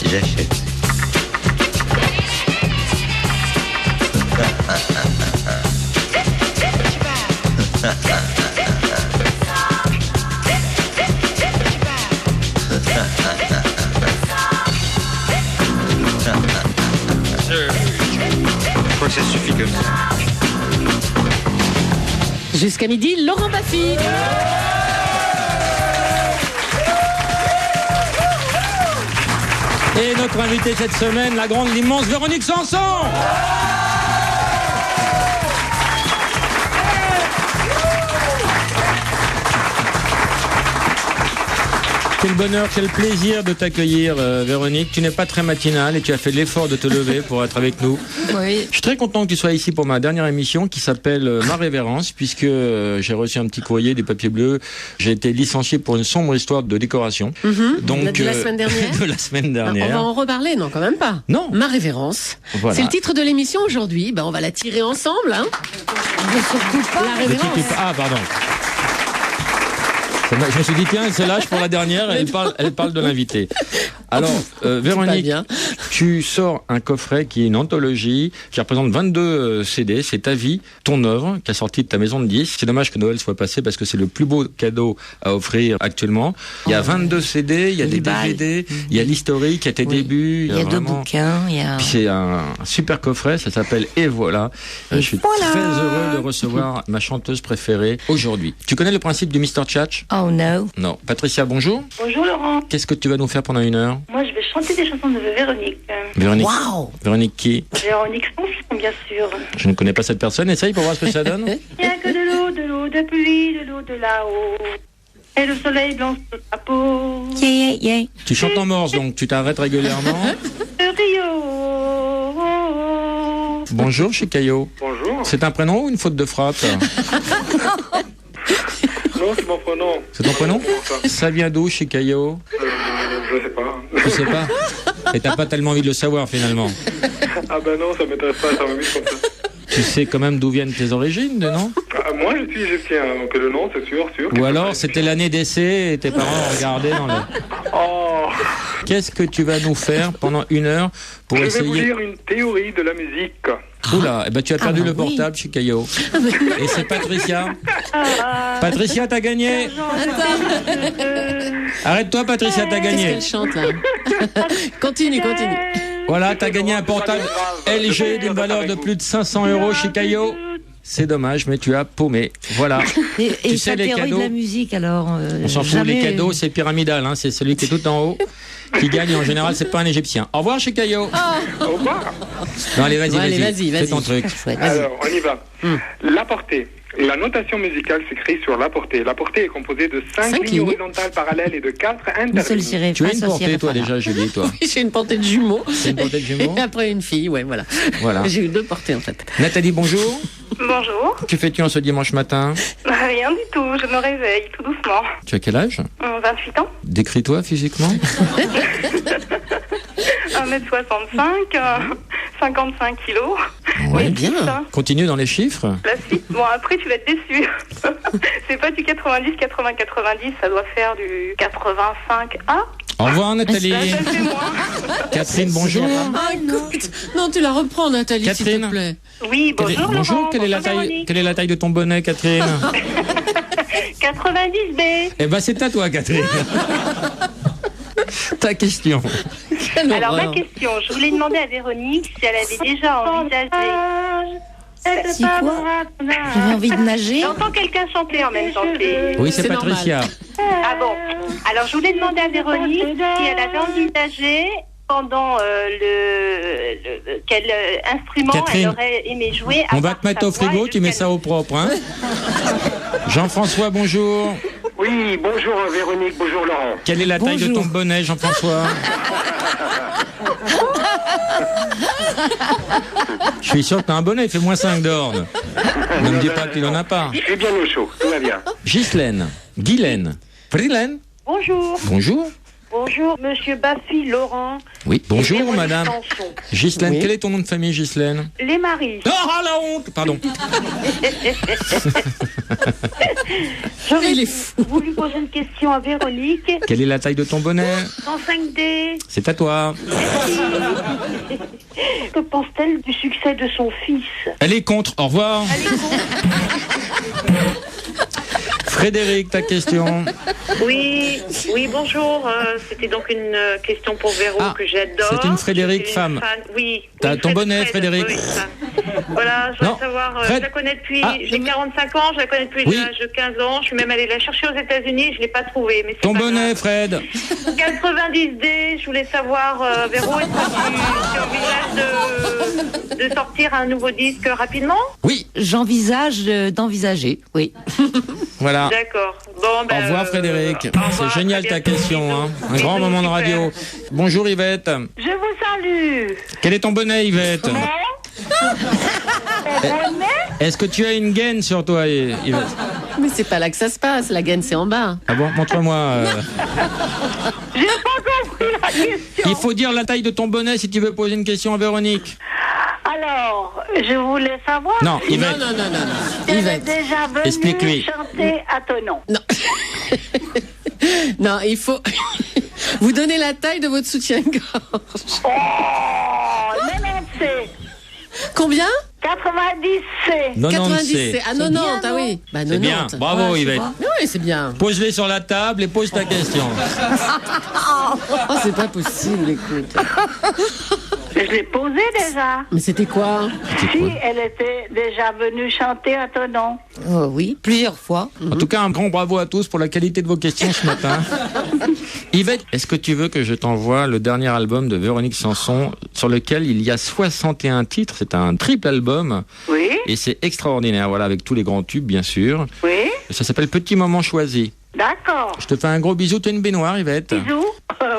J'achète. Je crois que ça suffit comme ça. Jusqu'à midi, Laurent Baffy. Et notre invitée cette semaine, la grande, l'immense Véronique Sanson. Quel bonheur, quel plaisir de t'accueillir, Véronique. Tu n'es pas très matinale et tu as fait l'effort de te lever pour être avec nous. Oui. Je suis très content que tu sois ici pour ma dernière émission qui s'appelle Ma Révérence, puisque j'ai reçu un petit courrier du papier bleu. J'ai été licencié pour une sombre histoire de décoration. Donc, de la semaine dernière. De la semaine dernière. On va en reparler, non, quand même pas. Non. Ma Révérence. Voilà. C'est le titre de l'émission aujourd'hui. On va la tirer ensemble. Hein. Surtout pas. La Le Révérence. titre- Ah, pardon. Je me suis dit, tiens, c'est lâche pour la dernière, elle parle de l'invité. Alors, Véronique, bien. tu sors un coffret qui est une anthologie, qui représente 22 CD, c'est ta vie, ton œuvre, qui a sorti de ta maison de disques. C'est dommage que Noël soit passé parce que c'est le plus beau cadeau à offrir actuellement. Il y a 22 CD, il y a des DVD, il y a l'historique, il y a tes débuts. Il y a deux vraiment... bouquins, il y a... Puis c'est un super coffret, ça s'appelle Et voilà. Je suis très heureux de recevoir ma chanteuse préférée aujourd'hui. Tu connais le principe du Mr. Tchatch? Oh no. Non. Patricia, bonjour. Bonjour Laurent. Qu'est-ce que tu vas nous faire pendant une heure? Moi je vais chanter des chansons de Véronique. Véronique. Waouh. Véronique qui? Véronique Sanson, bien sûr. Je ne connais pas cette personne. Essaye pour voir ce que ça donne. Il n'y a que de l'eau de pluie, de l'eau de là-haut. Et le soleil blanc sur ta peau. Yeah, yeah, yeah. Tu chantes en morse, donc tu t'arrêtes régulièrement. De Rio. Bonjour, chez Caillot. Bonjour. C'est un prénom ou une faute de frappe? Non, c'est mon prénom. C'est ton prénom? Ça. Ça vient d'où, chez Caillot? Je sais pas. Je sais pas. Et t'as pas tellement envie de le savoir, finalement. Ah ben non, ça m'intéresse pas, ça m'amuse comme ça. Tu sais quand même d'où viennent tes origines, non? Ah, moi, je suis égyptien, donc le nom, c'est sûr. Ou alors, c'était l'année d'essai et tes parents regardaient dans le... Oh. Qu'est-ce que tu vas nous faire pendant une heure pour Je vais vous essayer... lire une théorie de la musique. Oula, eh ben tu as perdu bah le oui. portable chez Caillot. Et c'est Patricia. Patricia, t'as gagné. Arrête-toi, Patricia, t'as Qu'est-ce gagné. qu'elle chante là? Continue. Voilà, t'as gagné un portable LG d'une valeur de plus de 500 € chez Caillot. C'est dommage, mais tu as paumé. Voilà. Et Tu sa sais, les théorie cadeaux, de la musique, alors... on s'en fout, les cadeaux, c'est pyramidal. Hein, c'est celui qui est tout en haut qui gagne. En général, c'est pas un Égyptien. Au revoir chez Caillot. Au revoir. Non, allez, vas-y, Ouais, allez, vas-y. vas-y. Fais ton truc. Chouette. Alors, on y va. La portée. La notation musicale s'écrit sur la portée. La portée est composée de 5 Cinq lignes lignes. horizontales parallèles et de 4 Une seule interlignes. sirène. Tu as une portée, toi, déjà, Julie, toi. J'ai une portée de jumeaux. C'est une portée de jumeaux. Et après une fille, ouais, voilà. Voilà. J'ai eu 2 portées en fait. Nathalie, bonjour. Bonjour. Que fais-tu en ce dimanche matin? Rien du tout, je me réveille tout doucement. Tu as quel âge? 28 ans. Décris-toi physiquement. 1m65, 55 kilos. Ouais, bien. Ça, Continue dans les chiffres. la suite. Bon, après, tu vas être déçu. C'est pas du 90, 80, 90, ça doit faire du 85A. Au revoir, Nathalie. Ça fait moins. Catherine, bonjour. Ah, écoute. Non, tu la reprends, Nathalie, s'il Catherine. te plaît. Oui, bonjour. Bonjour, Laurent. quelle est la Bonjour, taille, Véronique. quelle est la taille de ton bonnet, Catherine? 90B. Eh ben, c'est à toi, Catherine. Ta question. Quelle Alors, ma horreur. question, je voulais demander à Véronique si elle avait déjà envisagé. Si quoi? J'avais envie de nager. J'entends quelqu'un chanter en même temps. Oui, c'est C'est Patricia. Ah bon. Alors, je voulais demander à Véronique si elle avait envisagé pendant quel instrument Catherine, elle aurait aimé jouer. On va te mettre au frigo, tu mets ça au propre, hein. Jean-François, bonjour. Oui, bonjour Véronique, bonjour Laurent. Quelle est la taille de ton bonnet, Jean-François? Je suis sûr que t'as un bonnet, il fait moins 5 d'orne. Ne me dis pas que tu n'en as pas. Je suis bien au chaud, tout va bien. Ghislaine, Guylaine, Frilène, Bonjour. bonjour. Bonjour, monsieur Baffy Laurent. Oui, bonjour Véronique madame. Sanson. Ghislaine, Oui. quel est ton nom de famille, Ghislaine? Les maris. Ah, la honte! Pardon. J'aurais Il est fou. voulu poser une question à Véronique. Quelle est la taille de ton bonnet? 105D. C'est à toi. Que pense-t-elle du succès de son fils? Elle est contre. Au revoir. Frédéric, ta question. Oui, bonjour. C'était donc une question pour Véro que j'adore. c'est une Frédéric Je suis femme. fan. Oui. T'as oui, ton bonnet, Frédéric. oui, fan. Voilà, je Non, voudrais savoir. Fred. Je la connais depuis. Ah, j'ai 45 ans, je la connais depuis Oui. l'âge de 15 ans. Je suis même allée la chercher aux États-Unis, je l'ai pas trouvée. Mais c'est Ton pas bonnet, grave. Fred. 90D, je voulais savoir, Véro, est-ce que tu envisages de sortir un nouveau disque rapidement? Oui, J'envisage d'envisager, oui. voilà. D'accord. Bon, ben, Au revoir, Frédéric. au revoir, C'est génial très ta bientôt, question. bisous. Hein. Un Bisous, grand moment de super. radio. Bonjour, Yvette. Je vous salue. Quel est ton bonnet, Yvette? Est-ce que tu as une gaine sur toi, Yvette? Mais c'est pas là que ça se passe. La gaine, c'est en bas. Ah bon, montre-moi. J'ai pas compris la question. Il faut dire la taille de ton bonnet si tu veux poser une question à Véronique. Alors, je voulais savoir Non, si Yvette. Non. elle est Yvette. déjà venue Explique-lui. chanter à ton nom. Non, il faut. Vous donnez la taille de votre soutien-gorge. Oh, 90C. Combien? 90C. 90. Ah, 90. bien, Ah oui. Bah, C'est bien. 90. Bravo, Ouais, je Yvette. vois. Oui, c'est bien. Pose-les sur la table et pose ta question. Oh, c'est pas possible, écoute. Je l'ai posé déjà. Mais c'était quoi? Si elle était déjà venue chanter à ton nom. Oh, oui, plusieurs fois. En tout cas, un grand bravo à tous pour la qualité de vos questions ce matin. Yvette, est-ce que tu veux que je t'envoie le dernier album de Véronique Sanson sur lequel il y a 61 titres? C'est un triple album Oui, et c'est extraordinaire, voilà, avec tous les grands tubes, bien sûr. oui, Ça s'appelle Petit Moment Choisi. d'accord. Je te fais un gros bisou. Tu as une baignoire, Yvette? Bisous.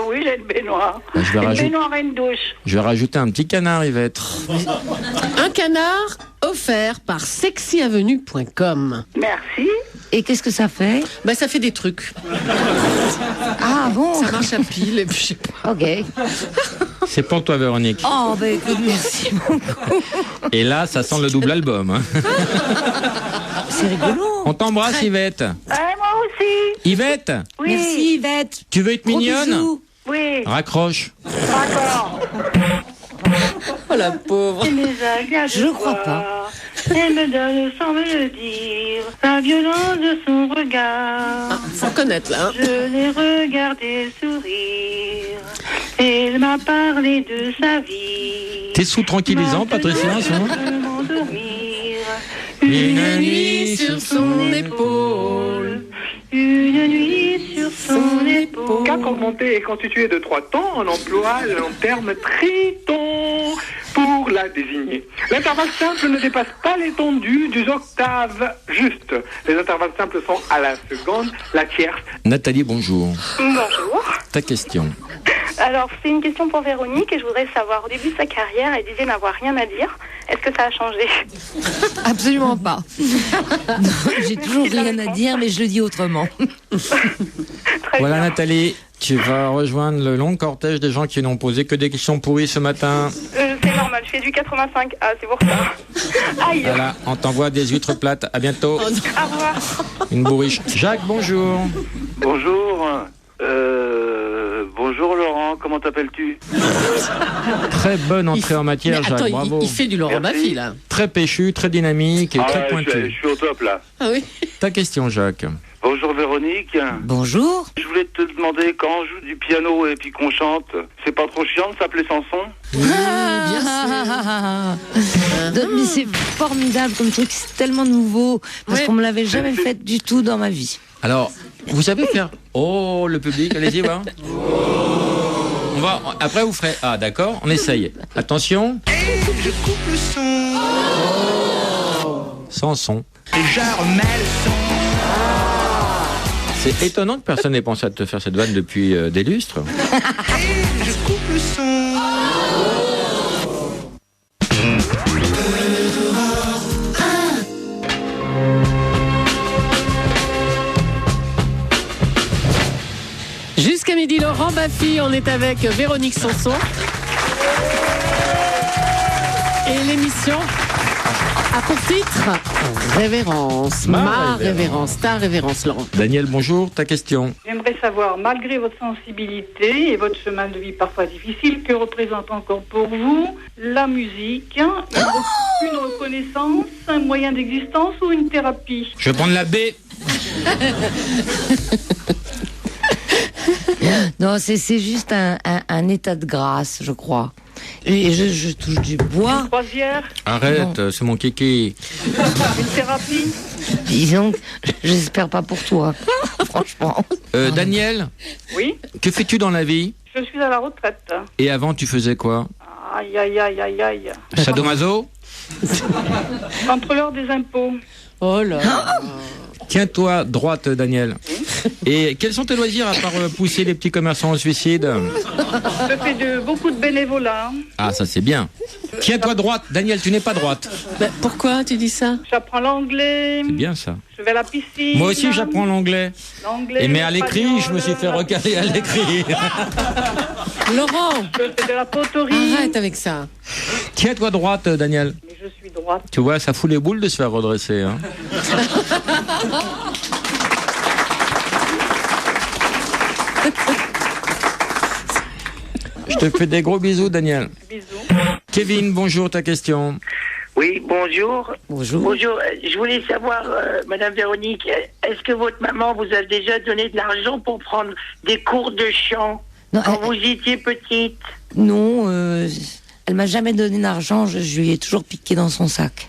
Oui, j'ai une baignoire. Bah, je vais Une rajouter- baignoire et une douche. Je vais rajouter un petit canard, Yvette. Un canard offert par sexyavenue.com. Merci. Et qu'est-ce que ça fait? Bah, ça fait des trucs. Ah bon? Ça marche à pile et puis je sais pas. Ok. C'est pour toi, Véronique. Oh, bah écoute, merci beaucoup. Et là, ça sent le double album. Hein. C'est rigolo. On t'embrasse, Yvette. Moi aussi. Yvette, Oui. Merci Yvette. tu veux être Gros mignonne? bisous. Oui. Raccroche. D'accord. Oh, la pauvre. Il les agace Je de crois voir. pas. Elle me donne sans me le dire la violence de son regard. Faut reconnaître, là. Hein. Je l'ai regardé sourire. Elle m'a parlé de sa vie. T'es sous tranquillisant, Patricia, en ce moment? m'endormir. Une nuit sur son épaule. Une nuit sur son épaule. Quatre augmenté et constitué de 3 temps, on emploie le terme triton pour la désigner. L'intervalle simple ne dépasse pas l'étendue des octaves justes. Les intervalles simples sont à la seconde, la tierce. Nathalie, bonjour. Bonjour. Ta question. Alors, c'est une question pour Véronique et je voudrais savoir, au début de sa carrière, elle disait n'avoir rien à dire. Est-ce que ça a changé? Absolument pas. J'ai toujours rien à dire, mais je le dis autrement. Très Voilà, bien. Nathalie, tu vas rejoindre le long cortège des gens qui n'ont posé que des questions pourries ce matin. C'est normal, je fais du 85. Ah, c'est pour ça. Aïe. Voilà, on t'envoie des huîtres plates. À bientôt. Au revoir. Une bourriche. Jacques, bonjour. Bonjour. Bonjour Laurent, comment t'appelles-tu? Très bonne entrée en Mais matière, attends, Jacques. Bravo. il fait du Laurent Merci. Baffy, là. Très péchu, très dynamique et très je pointu. suis au top là. Ah oui. Ta question, Jacques. Bonjour Véronique. Bonjour. Je voulais te demander, quand on joue du piano et puis qu'on chante, c'est pas trop chiant de s'appeler Sanson? Mais c'est formidable comme truc, c'est tellement nouveau, parce Ouais. qu'on me l'avait jamais fait du tout dans ma vie. Alors, vous savez faire... Oh, le public, allez-y, va. On va... Après, vous ferez... Ah, d'accord, on essaye. Attention. Je coupe le son Sans son. et je remets le son. C'est étonnant que personne n'ait pensé à te faire cette vanne depuis des lustres. Et je coupe le son. Jusqu'à midi, Laurent Baffy, on est avec Véronique Sanson. Et l'émission a pour titre Révérence. Ma révérence, ta révérence, Laurent. Daniel, bonjour, ta question. J'aimerais savoir, malgré votre sensibilité et votre chemin de vie parfois difficile, que représente encore pour vous la musique? Une reconnaissance, un moyen d'existence ou une thérapie? Je vais prendre la B. Non, c'est juste un état de grâce, je crois. Et je touche du bois. Une croisière? Arrête, c'est mon kéké. Une thérapie? Disons que j'espère pas pour toi, franchement. Daniel? Oui? Que fais-tu dans la vie? Je suis à la retraite. Et avant, tu faisais quoi? Aïe, aïe, aïe, aïe, aïe. Sadomaso? Contrôleur des impôts. Oh là. Tiens-toi droite, Daniel. Et quels sont tes loisirs à part pousser les petits commerçants au suicide? Je fais beaucoup de bénévolat. Ah, ça c'est bien. Tiens-toi droite. Daniel, tu n'es pas droite. Bah, pourquoi tu dis ça? J'apprends l'anglais. C'est bien ça. Je vais à la piscine. Moi aussi, j'apprends l'anglais. L'anglais. Mais à l'écrit, je me suis fait recaler à l'écrit. Laurent, Je fais de la poterie. arrête avec ça. Tiens-toi droite, Daniel. Mais je suis droite. Tu vois, ça fout les boules de se faire redresser. Hein. Je te fais des gros bisous, Daniel. Bisous. Kevin, bonjour, ta question. Oui, bonjour. Bonjour. Bonjour. Je voulais savoir, Madame Véronique, est-ce que votre maman vous a déjà donné de l'argent pour prendre des cours de chant quand vous étiez petite? Non, elle m'a jamais donné d'argent, je lui ai toujours piqué dans son sac.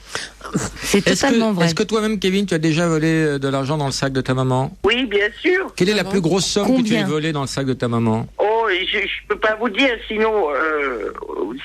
C'est totalement vrai. Est-ce que toi-même, Kevin, tu as déjà volé de l'argent dans le sac de ta maman? Oui, bien sûr. Quelle est la plus grosse somme que tu aies Combien volée dans le sac de ta maman? Oh, je peux pas vous dire, sinon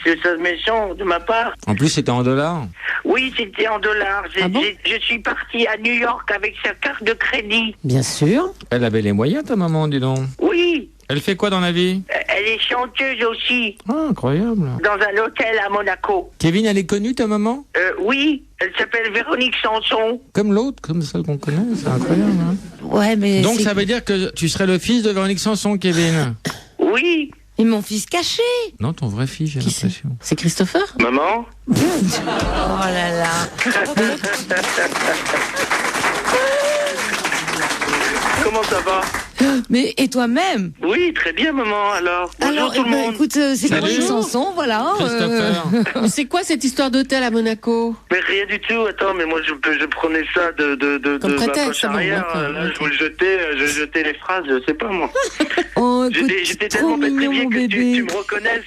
c'est ça méchant de ma part. En plus, c'était en dollars? Oui, c'était en dollars. Ah bon Je suis partie à New York avec sa carte de crédit. Bien sûr. Elle avait les moyens, ta maman, dis donc. Oui. Elle fait quoi dans la vie? Elle est chanteuse aussi, Ah, incroyable. dans un hôtel à Monaco. Kevin, elle est connue, ta maman? Oui, elle s'appelle Véronique Sanson. Comme l'autre, comme celle qu'on connaît, c'est incroyable. Hein. Ouais, mais Donc ça veut dire que tu serais le fils de Véronique Sanson, Kevin? Oui. Et mon fils caché. Non, ton vrai fils, j'ai l'impression. C'est Christopher? Maman? Oh là là. Comment ça va? Mais et toi-même? Oui, très bien, maman, alors. Bonjour tout le monde. Écoute, c'est Salut. Véronique Sanson, voilà. Christopher. C'est quoi cette histoire d'hôtel à Monaco? Mais rien du tout, attends, mais moi je prenais ça Comme de ma prétexte, poche ah bon, arrière. d'accord, Là, ok. je jetais les phrases, je sais pas moi. Oh, écoute, J'étais trop tellement mignon, pétrifié mon que bébé. tu me reconnaisses,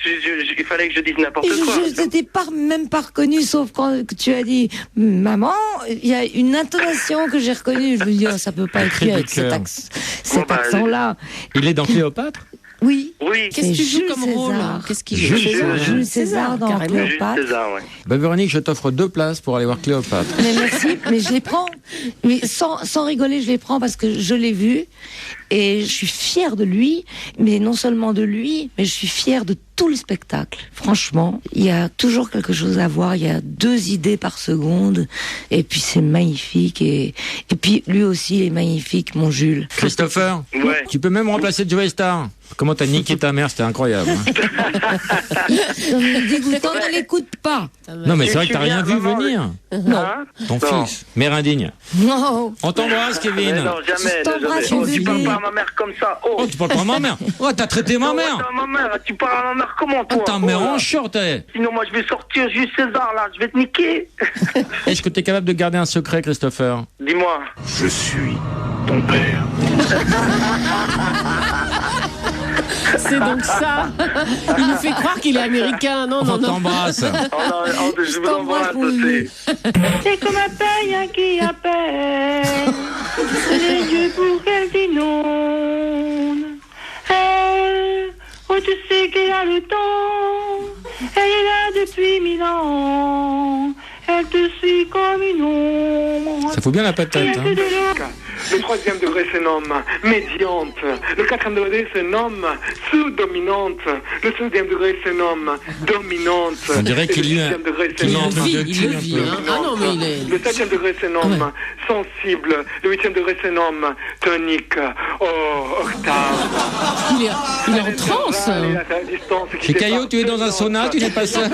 il fallait que je dise n'importe Et quoi. je t'ai même pas reconnu, sauf quand tu as dit maman, il y a une intonation que j'ai reconnue. Je me dis, oh, ça peut pas être cri lui du avec cet, cœur. cet bah, accent-là. Il est dans Cléopâtre? Oui. Oui, Qu'est-ce que tu joues Jules comme César. rôle? Qu'est-ce qu'il Jules joue? César. Jules César dans carrément. Jules Cléopâtre. César, ouais. Bah Véronique, je t'offre 2 places pour aller voir Cléopâtre. Mais merci, mais je les prends. Mais sans rigoler, je les prends parce que je l'ai vu et je suis fière de lui. Mais non seulement de lui, mais je suis fière de tout le spectacle. Franchement, il y a toujours quelque chose à voir. Il y a 2 idées par seconde et puis c'est magnifique. Et puis lui aussi est magnifique, mon Jules. Christopher, Ouais. tu peux même remplacer Joey Star. Comment t'as niqué ta mère, c'était incroyable. Hein. C'est dégoûtant, ne l'écoute pas. Non mais c'est vrai que t'as rien vu Maman, venir. Non. Ton Non. fils, mère indigne. Non. On t'embrasse, Kevin. Mais non, jamais, Je t'embrasse, jamais. Oh, bébé. tu parles pas à ma mère comme ça. Oh, Oh, tu parles pas à ma mère. Oh, t'as traité ma Non, mère. attends, ma mère, tu parles à ma mère comment, toi? Ta mère Oh, en là. short, eh. Sinon, moi, je vais sortir Jules César, là, je vais te niquer. Est-ce que t'es capable de garder un secret, Christopher? Dis-moi. Je suis ton père. C'est donc ça. Il nous fait croire qu'il est américain. Non, On non, non. t'embrasse. Je vous embrasse aussi. C'est comme un païen qui appelle les dieux pour qu'elle t'inonde. Elle, oh tu sais qu'elle a le temps, elle est là depuis 1000 ans, elle te suit comme une ombre. Ça fout bien la patate, Rien que hein. de l'eau. Le troisième degré se nomme médiante. Le quatrième degré se nomme sous-dominante. Le deuxième degré se nomme dominante. On dirait qu'il y a le degré se qu'il nomme il le vit, hein. Ah non, mais il est... Le septième degré se nomme sensible. Le huitième degré se nomme tonique. Oh, octave. Il est en transe. Chez Caillot, tu es dans un sauna, tu n'es pas seul.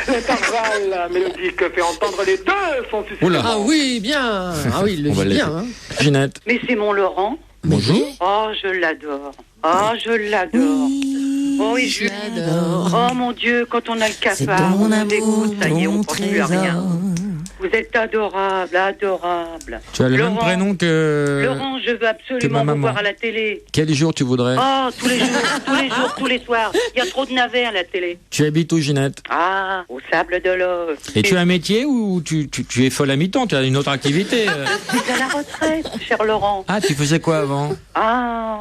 L'intervalle mélodique fait entendre les deux sons successifs. Oula. Ah oui, bien. Ah oui, il le On va vit bien. laisser. Hein. Ginette. Mais c'est mon Laurent. Bonjour. Oh, je l'adore. Oh, je l'adore. Oh, oui, je l'adore. Oh, mon Dieu, quand on a le cafard, on nous dégoûte, ça y est, on ne pense plus à rien. Vous êtes adorable, adorable. Tu as le même prénom que... Laurent, je veux que ma absolument vous maman. voir à la télé. Quel jour tu voudrais? Oh, tous les jours, tous les jours, tous les soirs. Il y a trop de navets à la télé. Tu habites où, Ginette? Ah, au Sable de l'Oise. Et tu as un métier ou tu es folle à mi-temps? Tu as une autre activité? Je suis à la retraite, cher Laurent. Ah, tu faisais quoi avant? Ah,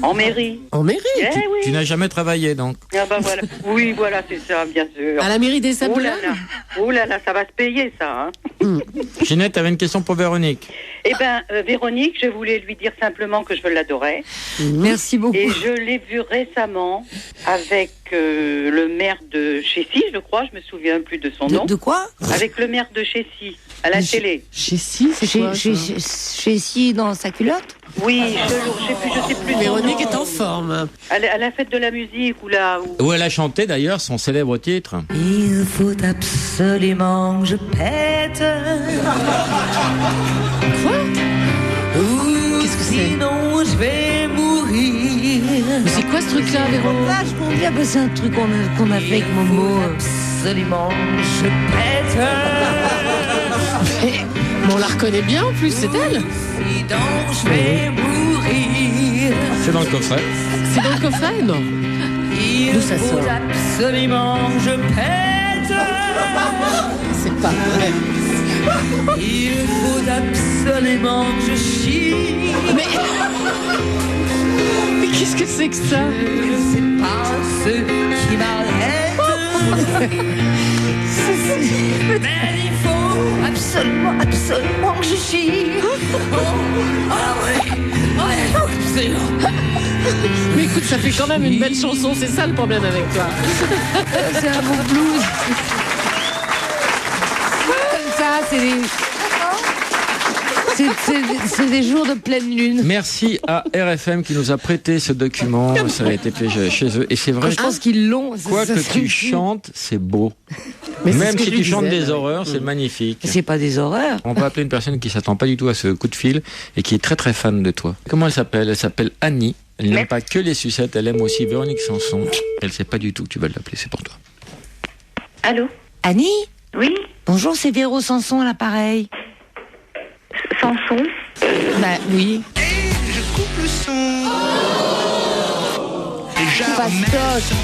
en mairie. En mairie? Eh oui. Tu n'as jamais travaillé, donc? Ah bah voilà. Oui, voilà, c'est ça, bien sûr. À la mairie des Sables? Oh là là, ça va se payer, ça. Hein. Ginette, tu avais une question pour Véronique. Eh ben, Véronique, je voulais lui dire simplement que je l'adorais. Merci beaucoup. Et je l'ai vu récemment avec le maire de Chessy, je crois, je me souviens plus de son nom. De quoi? Avec le maire de Chessy, à la télé. Chessy, c'est quoi ça? Chessy dans sa culotte? Oui, je sais plus. Véronique est en forme. À la fête de la musique ou là Où elle a chanté d'ailleurs son célèbre titre. Il faut absolument que je pète. Quoi? Qu'est-ce que c'est? Sinon je vais mourir. Mais c'est quoi ce truc-là, Véronique? Vachement bien, c'est un truc qu'on a fait avec Momo. Absolument je pète. Mais on la reconnaît bien en plus, c'est elle. Sinon je vais mourir. C'est dans le coffret. C'est dans le coffret? Non. D'où ça sort? Absolument je pète. C'est pas vrai. Il faut absolument que je chie. Mais qu'est-ce que c'est que ça? Je sais pas ce qui m'arrête. Mais il faut absolument que je chie. Ah ouais, absolument. Mais écoute, ça fait quand même une belle chanson, c'est ça le problème avec toi. C'est un bon blues. Ça, c'est des jours de pleine lune. Merci à RFM qui nous a prêté ce document. Ça a été fait chez eux. Et c'est vrai. Je pense qu'ils l'ont. Quoi que tu chantes, c'est beau. Mais même si tu chantes des ouais. horreurs, c'est magnifique. C'est pas des horreurs. On peut appeler une personne qui s'attend pas du tout à ce coup de fil et qui est très très fan de toi. Comment elle s'appelle? Elle s'appelle Annie. Elle n'aime pas que les sucettes, elle aime aussi Véronique Sanson. Elle sait pas du tout que tu vas l'appeler, c'est pour toi. Allô? Annie? Oui? Bonjour, c'est Véro Sanson à l'appareil. Sanson? Bah oui. Et je coupe le son. Fastoche.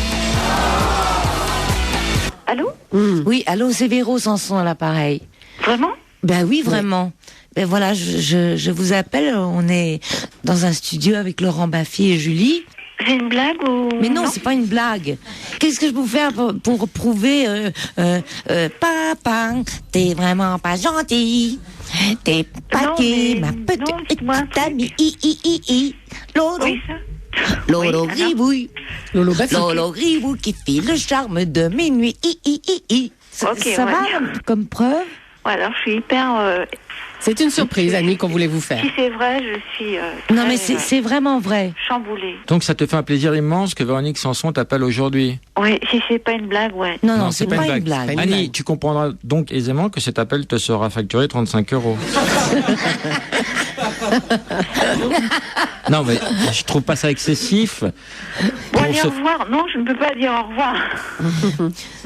Allô? Oui, allô, c'est Véro Sanson à l'appareil. Vraiment? Ben oui, vraiment. Ben voilà, je vous appelle, on est dans un studio avec Laurent Baffy et Julie. C'est une blague ou... Mais non, c'est pas une blague. Qu'est-ce que je peux faire pour prouver papa, t'es vraiment pas gentil. T'es pas ma petite amie. Lolo. Oui, ça. Lolo Oui, Gribouille. Lolo Baffy. Lolo Gribouille qui fait le charme de minuit. Ça, Ok, ça on va va dire. comme preuve? Ouais, alors je suis hyper... C'est une surprise, Annie, qu'on voulait vous faire. Si c'est vrai, je suis Non, mais très, c'est vraiment vrai. chamboulée. Donc ça te fait un plaisir immense que Véronique Sanson t'appelle aujourd'hui. Oui, si c'est pas une blague, ouais. Non, c'est pas une blague. C'est pas une Annie, blague. tu comprendras donc aisément que cet appel te sera facturé 35 €. Non, mais je trouve pas ça excessif. Bon, Pour allez, ce- au revoir. Non, je ne peux pas dire au revoir.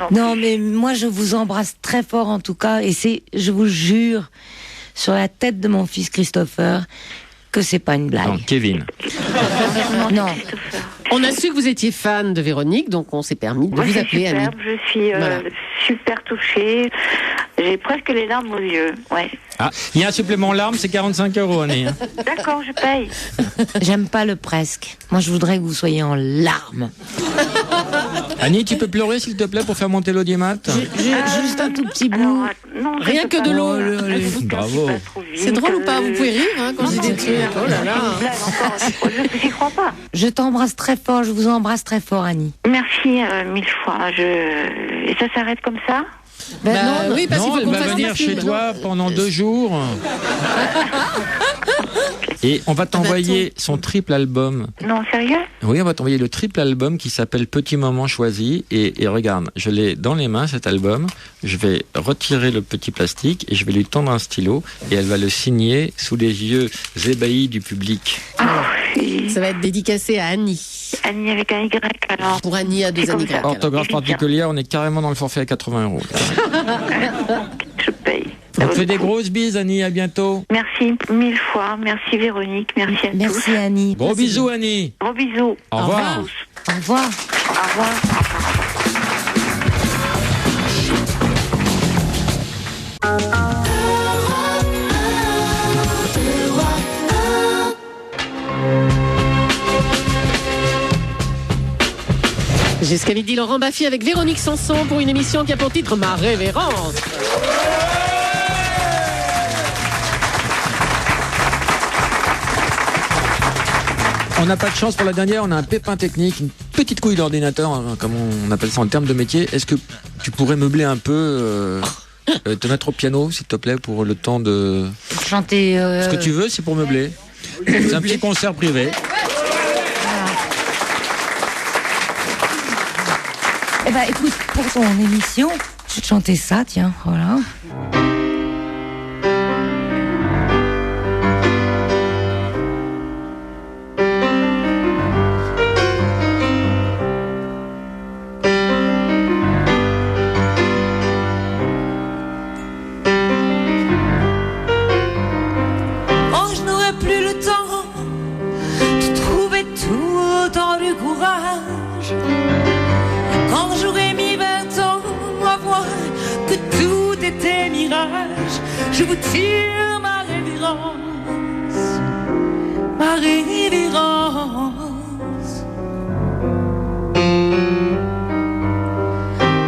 Non, mais moi, je vous embrasse très fort, en tout cas, et je vous jure, sur la tête de mon fils Christopher, que c'est pas une blague. Non, Kevin. Non. On a su que vous étiez fan de Véronique, donc on s'est permis de Moi, vous c'est appeler Annie. superbe, je suis Voilà. super touchée. J'ai presque les larmes aux yeux. Ouais. Ah, il y a un supplément larmes, c'est 45 €, Annie. D'accord, je paye. J'aime pas le presque. Moi, je voudrais que vous soyez en larmes. Annie, tu peux pleurer, s'il te plaît, pour faire monter l'audimat? Juste un tout petit bout. Alors, non, je Rien peux que pas. de l'eau. Oh, allez. Bravo. Pas trop vite. C'est drôle ou pas? Vous pouvez rire hein, quand je dis des trucs. Oh là là. J'y crois pas. Je t'embrasse très fort, je vous embrasse très fort, Annie. Merci 1000 fois. Et ça s'arrête comme ça? Ben non, oui, parce qu'il faut elle qu'on va fasse venir un chez film. toi pendant 2 jours. Et on va t'envoyer son triple album. Non, sérieux? Oui, on va t'envoyer le triple album qui s'appelle Petit Moment Choisi. Et regarde, je l'ai dans les mains, cet album. Je vais retirer le petit plastique et je vais lui tendre un stylo. Et elle va le signer sous les yeux ébahis du public. Ça va être dédicacé à Annie. Annie avec un Y alors. Pour Annie à 2 Annie. Orthographe particulière, on est carrément dans le forfait à 80 €. Je paye. On te fait des grosses bises, Annie, à bientôt. Merci 1000 fois. Merci Véronique. Merci à tous. Merci, Annie. Gros bisous, Annie. Gros bisous. Au revoir. Au revoir. Au revoir. Jusqu'à midi, Laurent Baffy avec Véronique Sanson pour une émission qui a pour titre Ma Révérence. On n'a pas de chance pour la dernière, on a un pépin technique, une petite couille d'ordinateur, hein, comme on appelle ça en termes de métier. Est-ce que tu pourrais meubler un peu, te mettre au piano, s'il te plaît, pour le temps de... Chanter... Ce que tu veux, c'est pour meubler. C'est un petit concert privé. Eh ben, écoute, pour ton émission, je vais te chanter ça, tiens, voilà. Oh, je n'aurai plus le temps de trouver tout dans le courage. Quand j'aurai mis 20 ans à voir que tout était mirage, je vous tire ma révérence, ma révérence.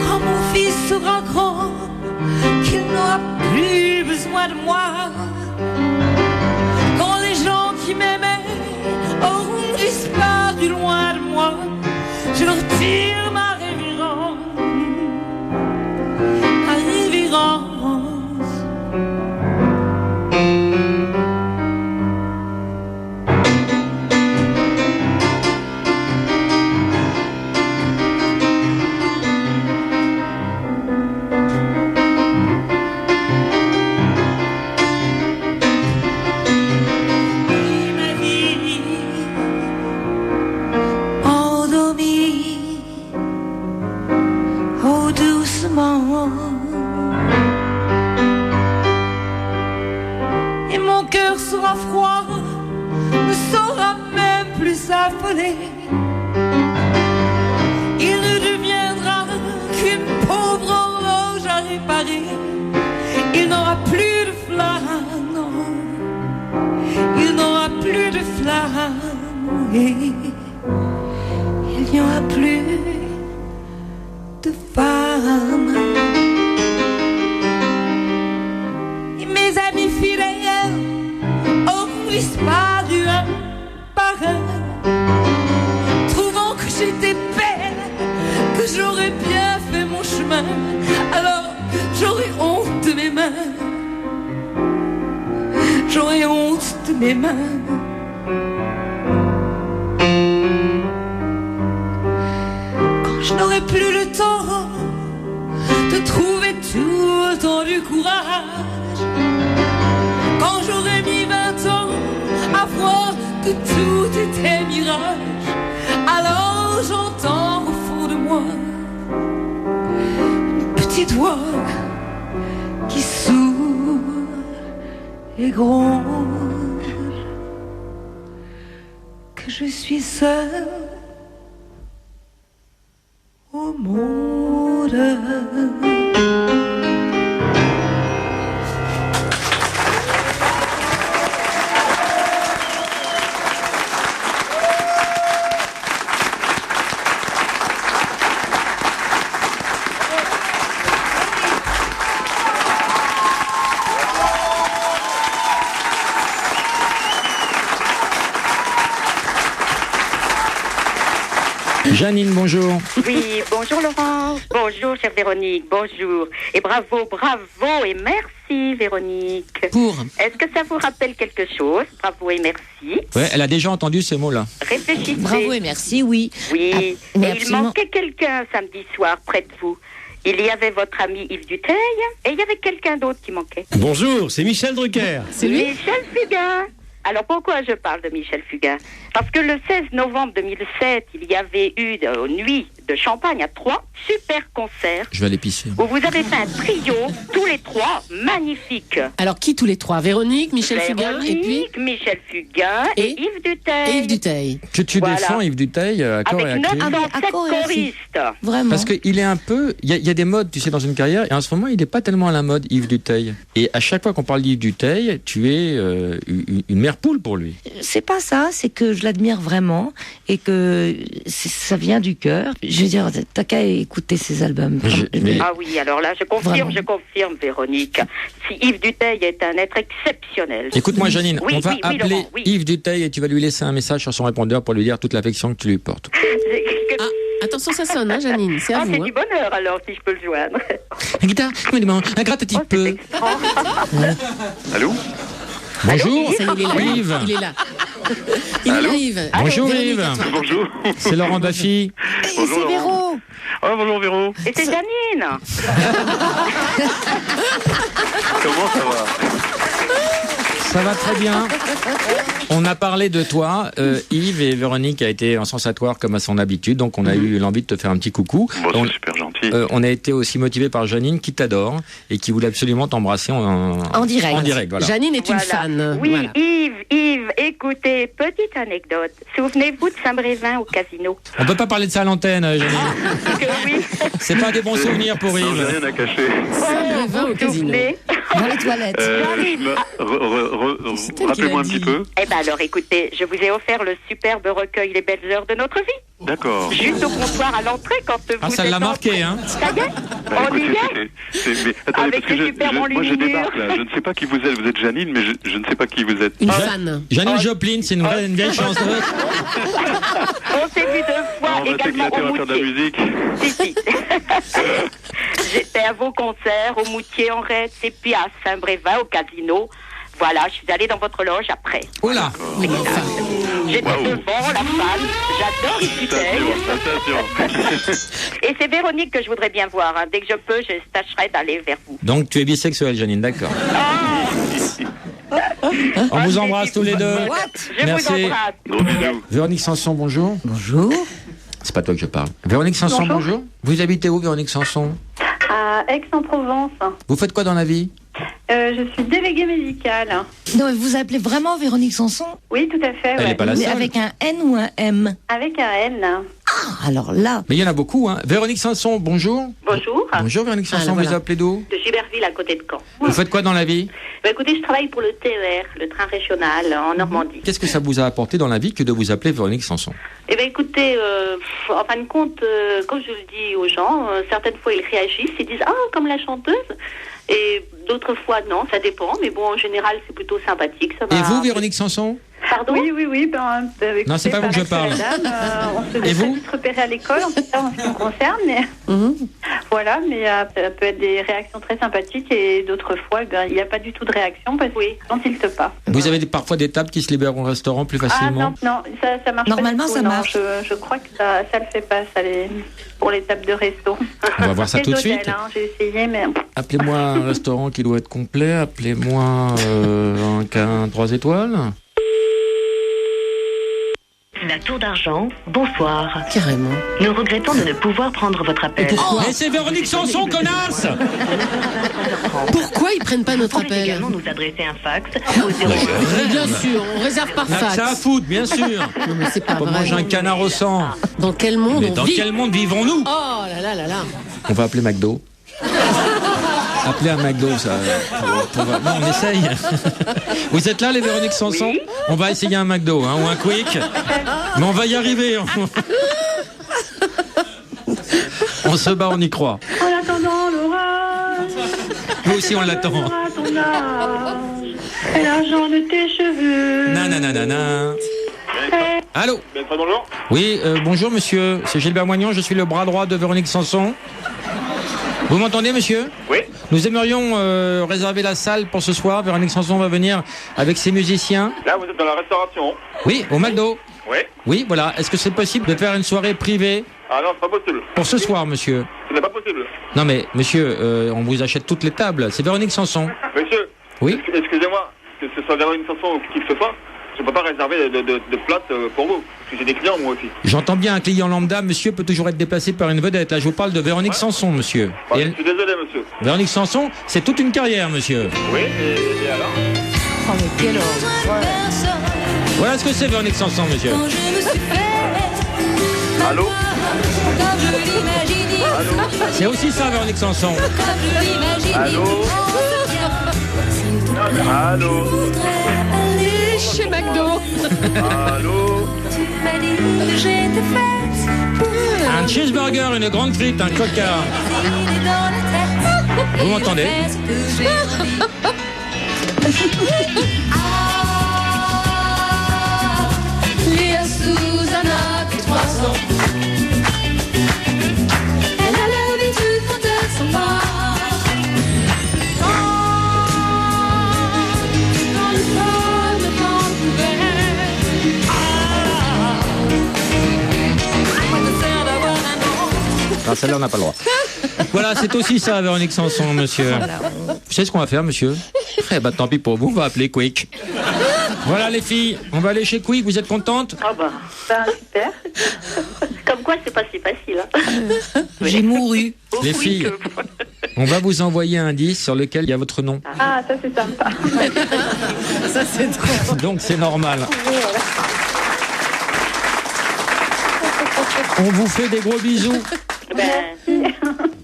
Quand mon fils sera grand, qu'il n'aura plus besoin de moi, quand les gens qui m'aimaient auront disparu loin de moi, je leur tire ma révérence, ma révérence. Ma vie endormie, oh doucement, et mon cœur sera froid, ne saura même plus s'affoler. Il ne deviendra qu'une pauvre horloge à réparer. Il n'aura plus de flamme, non. Il n'aura plus de flamme, et il n'y aura plus de femme. Et mes amis fidèles auront disparu un par un, trouvant que j'étais belle, que j'aurais bien fait mon chemin. Alors j'aurais honte de mes mains, j'aurais honte de mes mains. Quand je n'aurai plus le temps de trouver tout le temps du courage, quand j'aurai mis 20 ans à voir que tout était mirage, alors j'entends au fond de moi une petite voix qui souffle et gronde que je suis seule au monde. Janine, bonjour. Oui, bonjour Laurent. Bonjour chère Véronique, bonjour. Et bravo, bravo et merci Véronique. Pour. Est-ce que ça vous rappelle quelque chose? Bravo et merci. Ouais, elle a déjà entendu ces mots-là. Réfléchissez. Bravo et merci, oui. Oui, Ah, et mais il absolument. manquait quelqu'un samedi soir près de vous. Il y avait votre ami Yves Duteil et il y avait quelqu'un d'autre qui manquait. Bonjour, c'est Michel Drucker. C'est lui? Michel Fugain. Alors pourquoi je parle de Michel Fugain? Parce que le 16 novembre 2007, il y avait eu Nuit de Champagne à Troyes, super concert, Je vais aller pisser. où vous avez fait un trio, tous les trois, magnifique. Alors, qui tous les trois? Véronique, Michel Fugain et puis Véronique, Michel Fugain et Yves Duteil. et Yves Duteil. Que tu Voilà. défends Yves Duteil à corps et à Avec cri. 907 choristes. Vraiment. Parce qu'il est un peu... Il y a des modes, tu sais, dans une carrière, et en ce moment, il n'est pas tellement à la mode, Yves Duteil. Et à chaque fois qu'on parle d'Yves Duteil, tu es une mère poule pour lui. C'est pas ça, c'est que je l'admire vraiment et que ça vient du cœur. Je veux dire, t'as qu'à écouter ses albums. Ah oui, alors là, je confirme, Véronique. Si Yves Duteil est un être exceptionnel. Écoute-moi, Janine, Oui, on va oui, appeler Laurent, oui. Yves Duteil et tu vas lui laisser un message sur son répondeur pour lui dire toute l'affection que tu lui portes. Ah, attention, ça sonne, hein, Janine, c'est à Ah, c'est vous. du bonheur alors, si je peux le joindre. La guitare, un gratte un petit peu. Allô? Bonjour, Ça y est, il est là. Yves. Il est là. Il est là, Yves. Bonjour Véronique, Yves. à toi. Bonjour. C'est Laurent Baffy. Bonjour, C'est Véro. Oh, bonjour Véro. Et c'est Janine. Comment ça va? Ça va très bien. On a parlé de toi. Yves et Véronique a été en sensatoire comme à son habitude, donc on a eu l'envie de te faire un petit coucou. Bon, on, c'est super gentil. on a été aussi motivé par Janine qui t'adore et qui voulait absolument t'embrasser en direct. En direct, voilà. Janine est une Voilà. fan. Oui, Voilà. Yves, écoutez, petite anecdote. Souvenez-vous de Saint-Brévin au casino? On peut pas parler de ça à l'antenne, Janine. Que oui. C'est pas des bons souvenirs pour Non, j'ai Yves. rien à cacher. Saint-Brévin au casino. Souvenez? Dans les toilettes. Rappelez-moi un petit peu. Eh ben alors écoutez, je vous ai offert le superbe recueil Les belles heures de notre vie. D'accord. Juste au comptoir à l'entrée quand Ah, vous ça êtes l'a marqué, hein. Ça y est, Bah, on y écoutez, est. mais attendez, Avec parce que les superbes moi je enluminures. débarque là. Je ne sais pas qui vous êtes. Vous êtes Janine, mais je ne sais pas qui vous êtes. Une fan. Janine Joplin, c'est une vieille chanteuse. On s'est vu 2 fois On va également s'éclater, au on va faire de la Moutier. musique. Si. J'étais à vos concerts au Moutier en Retz et puis à Saint-Brévin au casino. Voilà, je suis allée dans votre loge après. Oh là. J'étais Waouh. devant la femme, j'adore Yves Duteil. Attention. Et c'est Véronique que je voudrais bien voir. Hein. Dès que je peux, je tâcherai d'aller vers vous. Donc tu es bisexuelle, Janine, d'accord. On vous embrasse tous les deux. Je Merci. vous embrasse. Gros bisous. Véronique Sanson, bonjour. Bonjour. C'est pas toi que je parle. Véronique Sanson, bonjour. Vous habitez où, Véronique Sanson? À Aix-en-Provence. Vous faites quoi dans la vie? Je suis déléguée médicale. Non, mais vous appelez vraiment Véronique Sanson? Oui, tout à fait. Elle est pas la Mais seule. avec un N ou un M? Avec un N. Ah, alors là. Mais il y en a beaucoup, hein. Véronique Sanson, bonjour. Bonjour. Bonjour Véronique Sanson, Alors, voilà. vous appelez d'où? De Giberville, à côté de Caen. Vous faites quoi dans la vie? Bah, écoutez, je travaille pour le TER, le train régional, en Normandie. Qu'est-ce que ça vous a apporté dans la vie que de vous appeler Véronique Sanson? Eh bien, écoutez, en fin de compte, comme je le dis aux gens, certaines fois ils réagissent, ils disent « Ah, comme la chanteuse !» Et d'autres fois, non, ça dépend. Mais bon, en général, c'est plutôt sympathique. Ça Et va- vous, Véronique Sanson? Pardon? Oui. Ben, Non, c'est pas vous que je parle. on se Et fait vous vite repérer à l'école, en tout cas, en ce qui me concerne. Mais... Voilà, mais ça peut être des réactions très sympathiques et d'autres fois, eh ben, il n'y a pas du tout de réaction parce qu'on tilte pas. Vous avez parfois des tables qui se libèrent au restaurant plus Ah facilement? non, ça marche Normalement, pas. du ça tout, non. marche. Je crois que ça le fait pas, pour les tables de resto. On va voir ça Les tout de hôtels, suite. hein, j'ai essayé, mais... Appelez-moi un restaurant qui doit être complet. Appelez-moi un 3 étoiles. La Tour d'Argent, bonsoir. Carrément. Nous regrettons de ne pouvoir prendre votre appel. Mais c'est Véronique Sanson, connasse! Pourquoi ils prennent pas notre Vous pouvez appel? également nous adresser un fax au 01. Bien sûr, on réserve par On a que fax. ça à foutre, bien sûr. Non mais c'est pas Pour vrai. manger un canard au sang. Dans quel monde Mais on dans vit? quel monde vivons-nous? Oh là là là là. On va appeler McDo. Appeler un McDo, ça. Non, on essaye. Vous êtes là, les Véronique Sanson? On va essayer un McDo, hein, ou un Quick. Mais on va y arriver. On se bat, on y croit. En attendant l'orage, Nous aussi, on l'attend. à ton âge, et l'argent de tes cheveux. Nananana. Et Allô? Bonjour. Oui, bonjour monsieur, c'est Gilbert Moignon, je suis le bras droit de Véronique Sanson. Vous m'entendez monsieur? Oui. Nous aimerions réserver la salle pour ce soir. Véronique Sanson va venir avec ses musiciens. Là, vous êtes dans la restauration. Oui, au McDo. Oui. Oui, voilà. Est-ce que c'est possible de faire une soirée privée? Ah non, c'est pas possible. Pour ce soir, monsieur? Ce n'est pas possible. Non mais, monsieur, on vous achète toutes les tables. C'est Véronique Sanson. Monsieur. Oui. Excusez-moi, que ce soit Véronique Sanson ou qui que ce soit, je ne peux pas réserver de place pour vous. Parce que j'ai des clients, moi aussi. J'entends bien, un client lambda, monsieur peut toujours être déplacé par une vedette. Là, je vous parle de Véronique Sanson, monsieur. Je suis désolé, monsieur. Véronique Sanson, c'est toute une carrière, monsieur. Oui, et alors? Oh, mais quel horreur. Voilà ce que c'est Véronique Sanson, monsieur. Allô? C'est aussi ça, Véronique Sanson. Allô? Allô? Chez McDo. Allô? Un cheeseburger, une grande frite, un coca. Vous m'entendez? Léa Susanna, 3 ans. Elle a l'habitude quand elle s'en va. Dans le fond de ton couvert. Quoi te sert d'avoir un nom? Ah, celle-là, on n'a pas le droit. Voilà, c'est aussi ça, Véronique Sanson, monsieur. Vous savez ce qu'on va faire, monsieur? Eh ben, tant pis pour vous, on va appeler Quick. Voilà, les filles, on va aller chez Quick, vous êtes contentes? Ah bah, super. Comme quoi, c'est pas si facile. Hein. J'ai mouru. Les filles, on va vous envoyer un disque sur lequel il y a votre nom. Ah, ça c'est sympa. Ça, c'est drôle. Donc, c'est normal. On vous fait des gros bisous.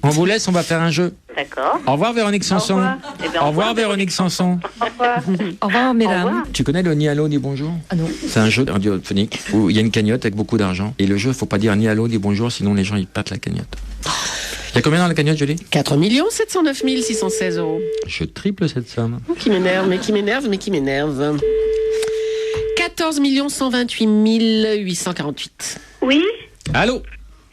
On vous laisse, on va faire un jeu. D'accord. Au revoir, Véronique Sanson. Au revoir. Eh bien, Au revoir, Véronique Sanson. Au revoir. Au revoir, mesdames. Tu connais le ni allô ni bonjour? Ah non. C'est un jeu radiophonique où il y a une cagnotte avec beaucoup d'argent. Et le jeu, il faut pas dire ni allô ni bonjour, sinon les gens ils pâtent la cagnotte. Il y a combien dans la cagnotte, Julie? 4 709 616 euros. Je triple cette somme. Qui m'énerve, mais qui m'énerve, mais qui m'énerve. 14 128 848. Oui? Allô?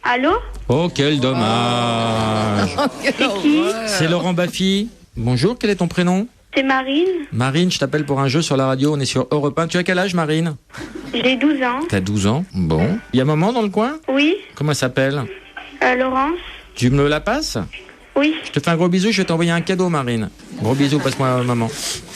Allô? Oh, quel dommage. C'est qui? C'est Laurent Baffy. Bonjour, quel est ton prénom? C'est Marine. Marine, je t'appelle pour un jeu sur la radio, on est sur Europe 1. Tu as quel âge, Marine? J'ai 12 ans. T'as 12 ans. Bon. Il y a maman dans le coin? Oui? Comment elle s'appelle? Laurence? Tu me la passes? Oui. Je te fais un gros bisou, je vais t'envoyer un cadeau, Marine. Gros bisou, passe-moi maman.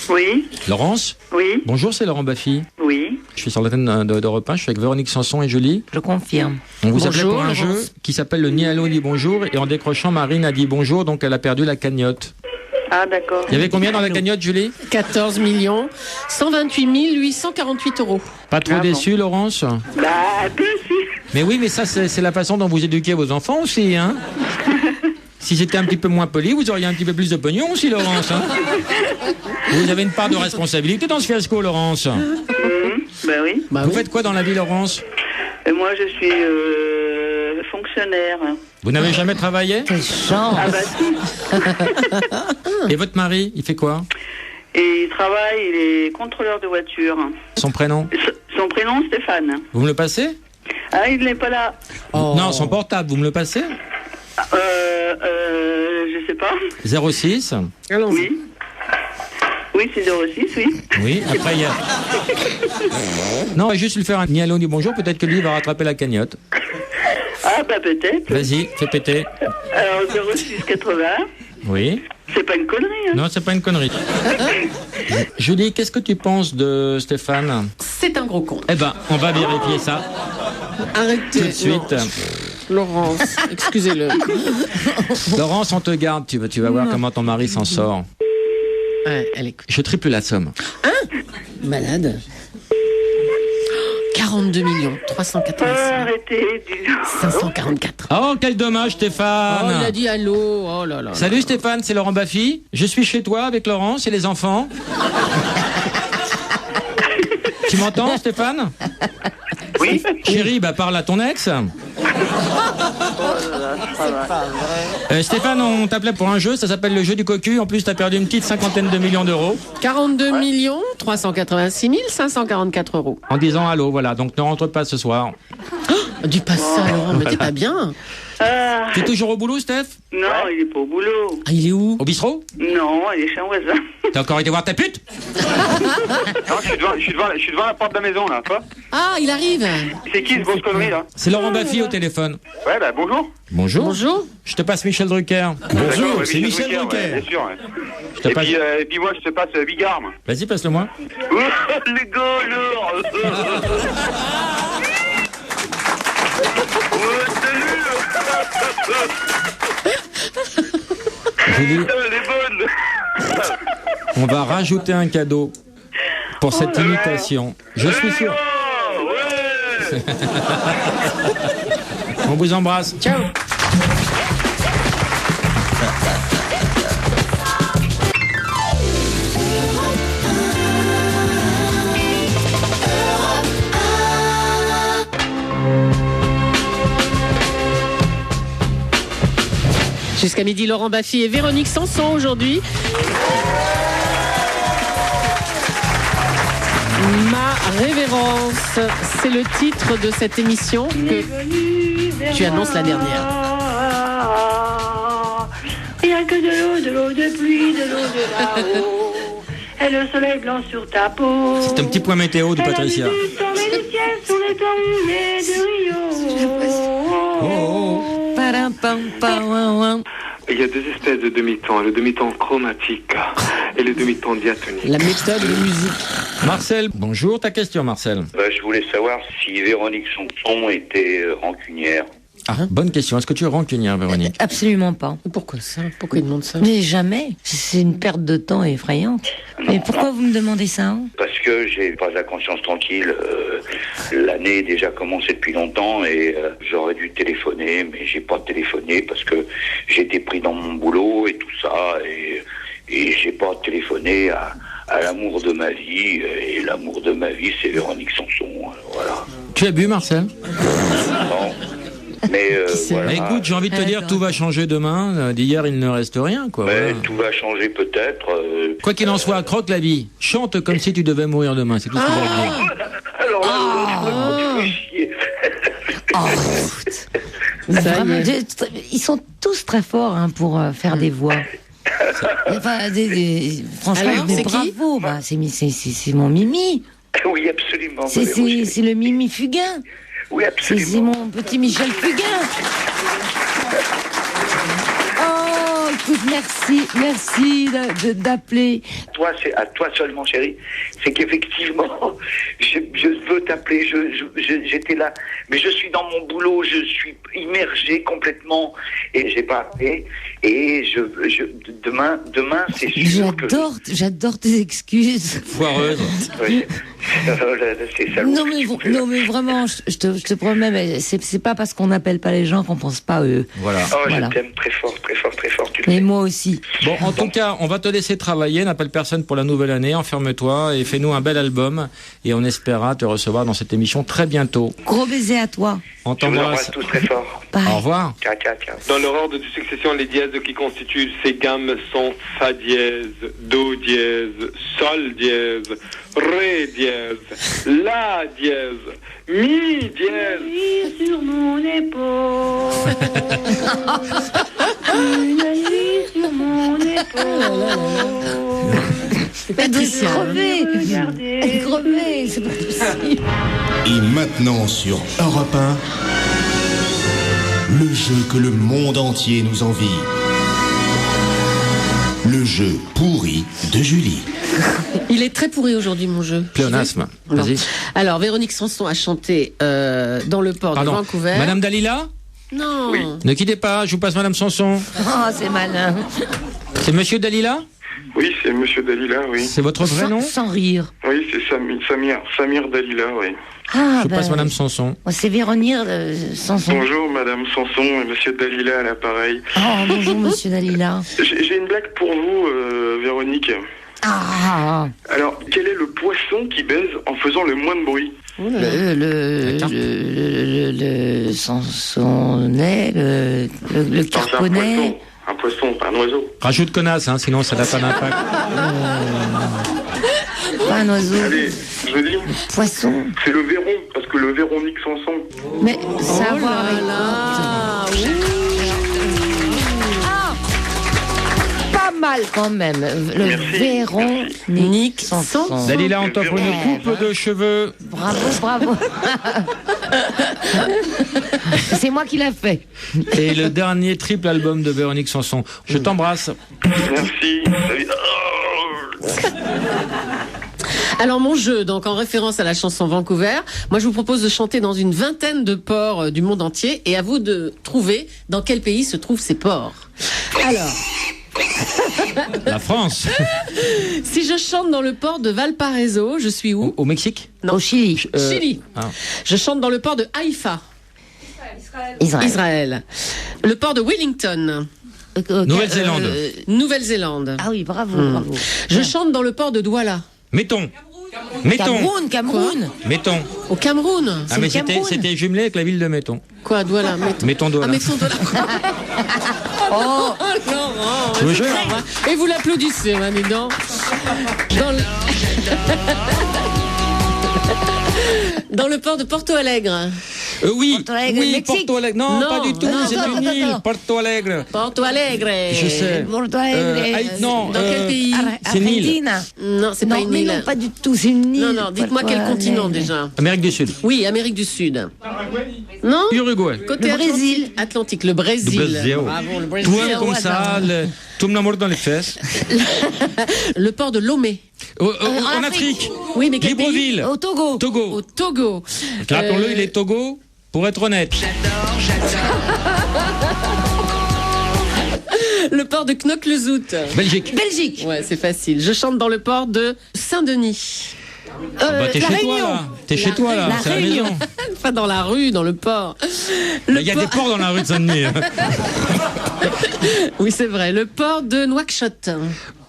Oui. Laurence? Oui. Bonjour, c'est Laurent Baffy. Oui. Je suis sur l'antenne d'Europe 1, je suis avec Véronique Sanson et Julie. Je confirme. On vous appelait Bonjour, pour un Laurence. jeu qui s'appelle le ni allô ni bonjour, et en décrochant, Marine a dit bonjour, donc elle a perdu la cagnotte. Ah, d'accord. Il y avait combien dans la cagnotte, Julie? 14 128 848 euros. Pas trop déçu, Laurence? Bah, déçu. Mais oui, mais ça, c'est la façon dont vous éduquez vos enfants aussi, hein? Si j'étais un petit peu moins poli, vous auriez un petit peu plus de pognon aussi, Laurence, hein? Vous avez une part de responsabilité dans ce fiasco, Laurence. Bah oui. Vous faites quoi dans la vie, Laurence? Et moi, je suis fonctionnaire. Vous n'avez jamais travaillé? Quelle chance. Ah bah si. Et votre mari, il fait quoi? Et il travaille, il est contrôleur de voiture. Son prénom? Son prénom, Stéphane. Vous me le passez? Ah, il n'est pas là. Non, son portable, vous me le passez? Je sais pas. 06? Oui. Oui, c'est 06, oui. Oui, après il y a... Non, on va juste lui faire un ni allô ni bonjour, peut-être que lui va rattraper la cagnotte. Ah, bah peut-être. Vas-y, fais péter. Alors, 06 80. Oui. C'est pas une connerie, hein. Non, c'est pas une connerie. Julie, qu'est-ce que tu penses de Stéphane? C'est un gros con. Eh ben, on va vérifier ça. Arrêtez. Tout de suite. Laurence, excusez-le. Laurence, on te garde, tu vas voir comment ton mari s'en sort. Ouais, elle écoute. Je triple la somme. Hein? Malade. 42 385 Arrêtez, 544. Oh, quel dommage, Oh, Stéphane. il a dit allô. Oh là là. Salut Stéphane, c'est Laurent Baffy. Je suis chez toi avec Laurence et les enfants. Tu m'entends, Stéphane? Oui. Chérie, parle à ton ex. Stéphane, on t'appelait pour un jeu, ça s'appelle le jeu du cocu. En plus, t'as perdu une petite 50aine de millions d'euros. 42 386 544 euros. En disant allô, voilà. Donc ne rentre pas ce soir. Dis pas ça, Laurent, mais t'es pas bien. T'es toujours au boulot, Steph? Non, il est pas au boulot. Ah, il est où? Au bistrot? Non, il est chez un voisin. T'as encore été voir ta pute? Non, je suis devant la porte de la maison, là, quoi. Ah, il arrive. C'est qui ce grosse connerie, là? C'est Laurent Baffy au téléphone. Ouais, bonjour. Bonjour. Bonjour. Je te passe Michel Drucker. Bonjour, Ouais, c'est Michel Drucker. Ouais, bien sûr. Ouais. Je te passe... Et puis moi, je te passe Bigard. Vas-y, passe-le-moi. Les gars, alors. Salut. Julie, Elle est bonne. on va rajouter un cadeau pour cette imitation. Je suis sûr. Ouais. On vous embrasse. Ciao. Jusqu'à midi, Laurent Baffy et Véronique Sanson aujourd'hui. Ma révérence, c'est le titre de cette émission que tu annonces la dernière. Rien que de l'eau de pluie, de l'eau de là-haut. Et le soleil blanc sur ta peau. C'est un petit point météo de Patricia. Elle a vu du temps et du ciel sous les toits mouillés de Rio. Il y a deux espèces de demi-temps, le demi-temps chromatique et le demi-temps diatonique. La méthode de musique. Marcel, bonjour. Ta question, Marcel. Je voulais savoir si Véronique Sanson était rancunière. Ah, bonne question. Est-ce que tu es rancunière, Véronique? Absolument pas. Pourquoi ça? Pourquoi il demande ça? Mais jamais. C'est une perte de temps effrayante. Mais pourquoi vous me demandez ça? Parce que j'ai pas la conscience tranquille. L'année est déjà commencé depuis longtemps et j'aurais dû téléphoner, mais j'ai pas téléphoné parce que j'étais pris dans mon boulot et tout ça et j'ai pas téléphoné à l'amour de ma vie. Et l'amour de ma vie, c'est Véronique Sanson. Voilà. Tu as bu, Marcel? Non. Mais voilà. Écoute, j'ai envie de te dire, tout va changer demain. D'hier, il ne reste rien, quoi. Mais Voilà. tout va changer peut-être. Quoi qu'il en soit, croque la vie. Chante comme si tu devais mourir demain. C'est tout ce que j'ai à dire. Alors là, je me chier. Vraiment, ils sont tous très forts pour faire des voix. Enfin, franchement, Alors, mais c'est bravo. C'est mon Mimi. Oui, absolument. C'est le Mimi Fugain. Oui, absolument. C'est mon petit Michel Fugain. Oh, écoute, merci d'appeler. Toi, c'est à toi seulement, chérie. C'est qu'effectivement, je veux t'appeler. J'étais là, mais je suis dans mon boulot. Je suis immergé complètement et j'ai pas appelé. Et demain, c'est sûr que. J'adore tes excuses. Foireuse. Oui. C'est ça. Non mais vraiment, je te promets, mais c'est pas parce qu'on n'appelle pas les gens qu'on pense pas à eux. Voilà. Oh, Voilà. je t'aime très fort, très fort, très fort. Tu le Et sais. moi aussi. Bon, en tout cas, on va te laisser travailler. N'appelle personne pour la nouvelle année. Enferme-toi et fais-nous un bel album. Et on espérera te recevoir dans cette émission très bientôt. Gros baiser à toi. On Je vous embrasse t'embrasse. tous très fort. Bye. Au revoir. Ciao, ciao, ciao. Dans leur ordre de succession, les dièses qui constituent ces gammes sont Fa dièse, Do dièse, Sol dièse, Ré dièse, La dièse, Mi dièse. Nuit sur mon épaule. Une nuit sur mon épaule. Patricia. Elle est crevée, c'est pas possible. Et maintenant sur Europe 1, le jeu que le monde entier nous envie. Le jeu pourri de Julie. Il est très pourri aujourd'hui, mon jeu. Pléonasme. Non. Vas-y. Alors, Véronique Sanson a chanté dans le port Pardon. de Vancouver. Madame Dalila? Non. Ne quittez pas, je vous passe Madame Sanson. Oh, c'est malin. C'est Monsieur Dalila? Oui, c'est Monsieur Dalila, oui. C'est votre vrai nom? Sans rire. Oui, c'est Samir Dalila, oui. Ah, Je vous passe Madame Sanson. c'est Véronique Sanson. Bonjour Madame Sanson et Monsieur Dalila à l'appareil. Oh, bonjour, monsieur Dalila. J'ai une blague pour vous, Véronique. Ah, Alors, quel est le poisson qui baise en faisant le moins de bruit? Le Sansonnet, le Carponnet. Un poisson, pas un oiseau. Rajoute connasse, hein, sinon ça n'a pas d'impact. Pas un oiseau. Allez, je veux dire. Poisson. C'est le Véron, parce que le Véronique Sanson. Mais ça va. Pas mal quand même. Le Véronique Sanson. Dalila, on t'offre une coupe de cheveux. Bravo. C'est moi qui l'ai fait. Et le dernier triple album de Véronique Sanson. Je t'embrasse. Merci. Alors mon jeu, donc en référence à la chanson Vancouver, moi je vous propose de chanter dans une vingtaine de ports du monde entier et à vous de trouver dans quel pays se trouvent ces ports. Alors... La France. Si je chante dans le port de Valparaiso, je suis où? Au Mexique? Non. Au Chili. Chili. Ah. Je chante dans le port de Haïfa. Israël. Le port de Wellington. Nouvelle-Zélande. Nouvelle-Zélande. Ah oui, bravo. Je chante dans le port de Douala. Mettons. Cameroun. Mettons. Au Cameroun. Ah, mais c'était jumelé avec la ville de Mettons. Quoi, Douala? Mettons Douala. Ah, mettons Douala. Oh, Laurent. Je vous jure. Et vous l'applaudissez, maintenant. Dans le port de Porto Alegre. Oui, Porto Alegre, Mexique. Porto Alegre. Non, pas du tout, c'est une île. Porto Alegre. Porto Alegre. Je sais. Porto Alegre. Non, dans quel pays? C'est une île. Non, c'est pas une île. Non, pas du tout, c'est une île. Non, dites-moi quel continent déjà. Amérique du Sud. Oui, Amérique du Sud. Non? Uruguay. Côté Brésil. Atlantique, le Brésil. Bravo, le Brésil. Toi, comme ça, tout me l'amour dans les fesses. Le port de Lomé. En Afrique. Oui, mais quel Libreville. pays? Au Togo. Au Togo. Rappelons-le, il est Togo, pour être honnête. Le port de Knokke-le-Zout. Belgique. Ouais, c'est facile. Je chante dans le port de Saint-Denis. T'es chez toi, là. T'es chez toi, là. C'est la maison. Pas dans la rue, dans le port. Il y a des ports dans la rue de Saint-Denis. Oui, c'est vrai. Le port de Nouakchott.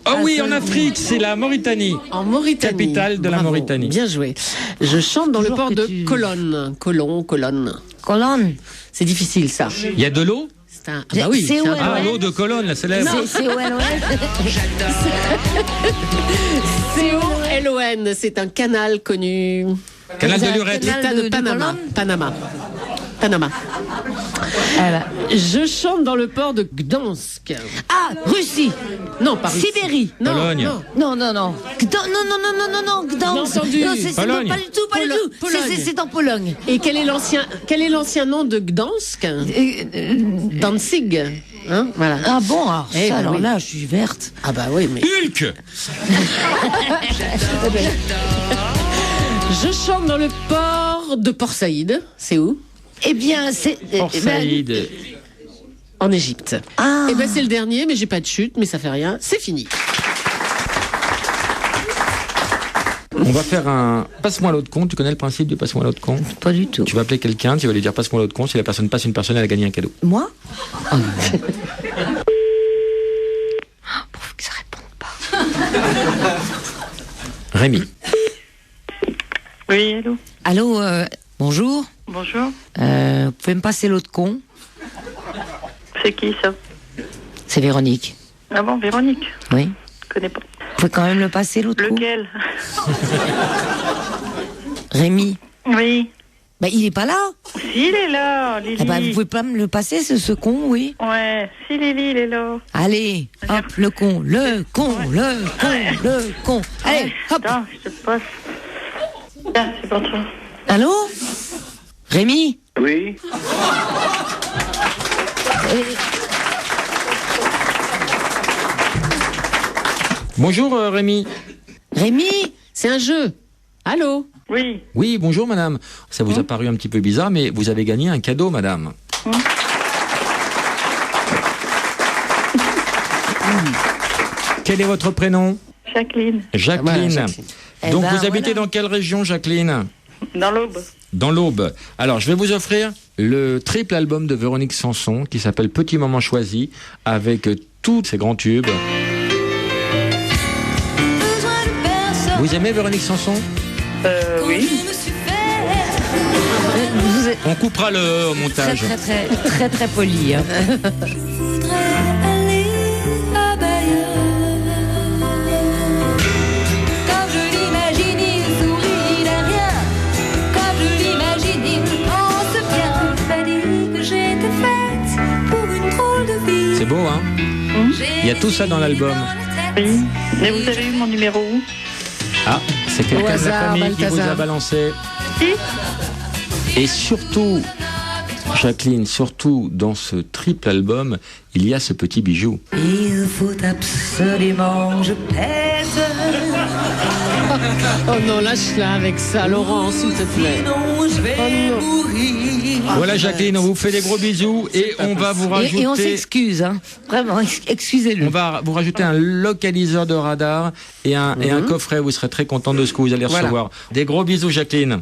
Ah oui, en Afrique, c'est la Mauritanie. En Mauritanie. Capitale de la Mauritanie. Bien joué. Je chante dans le port de Colonne. Colonne. C'est difficile, ça. Il y a de l'eau? Ah bah oui. L'eau de Colonne, la célèbre. C-O-L-O-N, c'est un canal connu. Canal de Lurette. L'État de Panama. Je chante dans le port de Gdansk. Ah, Russie. Non, pas Russie. Sibérie. Pologne. Non. Non, Gdansk. Non, c'est Pologne. pas du tout. C'est en Pologne. Et quel est l'ancien nom de Gdansk? Danzig. Hein, voilà. Ah bon, alors oui. Là, je suis verte. Ah bah oui, mais... Hulk. Je chante dans le port de Port Saïd. C'est où? Eh bien, c'est... Port Saïd. En Égypte. Ah. Eh ben c'est le dernier, mais j'ai pas de chute, mais ça fait rien. C'est fini. On va faire un passe-moi l'autre con. Tu connais le principe du passe-moi l'autre con? Pas du tout. Tu vas appeler quelqu'un, tu vas lui dire passe-moi l'autre con. Si la personne passe une personne, elle a gagné un cadeau. Moi? Pourvu que ça réponde pas. Rémi. Oui, allô? Allô, bonjour. Bonjour. Vous pouvez me passer l'autre con? C'est qui ça? C'est Véronique. Ah bon, Véronique? Oui. Je connais pas. Vous pouvez quand même le passer l'autre con? Lequel? Rémi. Oui. Bah il est pas là. Si, il est là, Lily. Eh bah, vous pouvez pas me le passer ce con, oui? Ouais, si Lily, il est là. Allez, hop, le con. Allez, hop. Attends, je te passe. Tiens, c'est pour toi. Allô? Rémi? Oui. Bonjour Rémi. Rémi, c'est un jeu. Allô? Oui. Oui, bonjour madame. Ça vous a paru un petit peu bizarre, mais vous avez gagné un cadeau, madame. Quel est votre prénom? Jacqueline. Jacqueline. Voilà, Jacqueline. Donc vous habitez dans quelle région, Jacqueline? Dans l'Aube. Dans l'Aube. Alors, je vais vous offrir le triple album de Véronique Sanson qui s'appelle Petit Moment Choisi avec tous ses grands tubes. Vous aimez Véronique Sanson? Oui. On coupera le au montage. Très poli. Hein. C'est beau, hein? Il y a tout ça dans l'album. Oui. Mais vous avez eu mon numéro où? Ah, c'est quelqu'un de la hasard, famille qui vous a Balthazar. balancé. Si. Et surtout, Jacqueline, surtout dans ce triple album, il y a ce petit bijou. Il faut absolument je pèse. Oh non, lâche-la avec ça, Laurent, s'il te plaît. Sinon je vais mourir. Voilà Jacqueline, on vous fait des gros bisous et on va vous rajouter... Et on s'excuse, hein. Vraiment, excusez-le. On va vous rajouter un localiseur de radar et un coffret. Vous serez très content de ce que vous allez recevoir. Des gros bisous Jacqueline.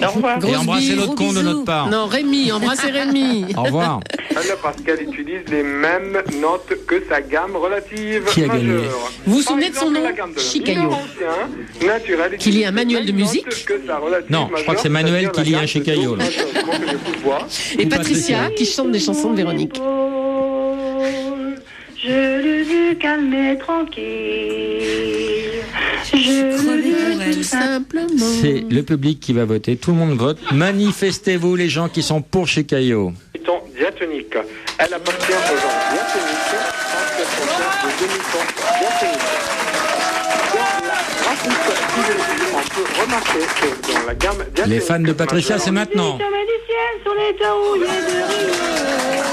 Au revoir. Et embrassez l'autre con de notre part. Non, Rémi, embrassez Rémi. Au revoir. Anna Pascal utilise les mêmes notes que sa gamme relative Qui a gagné? majeure. Vous vous souvenez de son nom? La gamme de la Chicayo. mineur ancien, naturel, Qu'il y ait un manuel de utilise les musique? mêmes notes que sa relative Non, je crois que c'est majeure, Manuel qui c'est-à-dire lit la un gamme Chicayo, de là. Do majeur. Comment que je vous vois. Et Patricia qui chante des chansons de Véronique. Je l'ai vu calmer tranquille. Je l'ai vu tout simplement. C'est le public qui va voter. Tout le monde vote. Manifestez-vous les gens qui sont pour Chicayo. Ton diatonique. Elle appartient au genre diatonique, en de demi-ton diatonique. Dans la graphique, on peut remarquer que dans la gamme diatonique... Les fans de Patricia, c'est maintenant. Sur du ciel, sur les taouillés de rivière.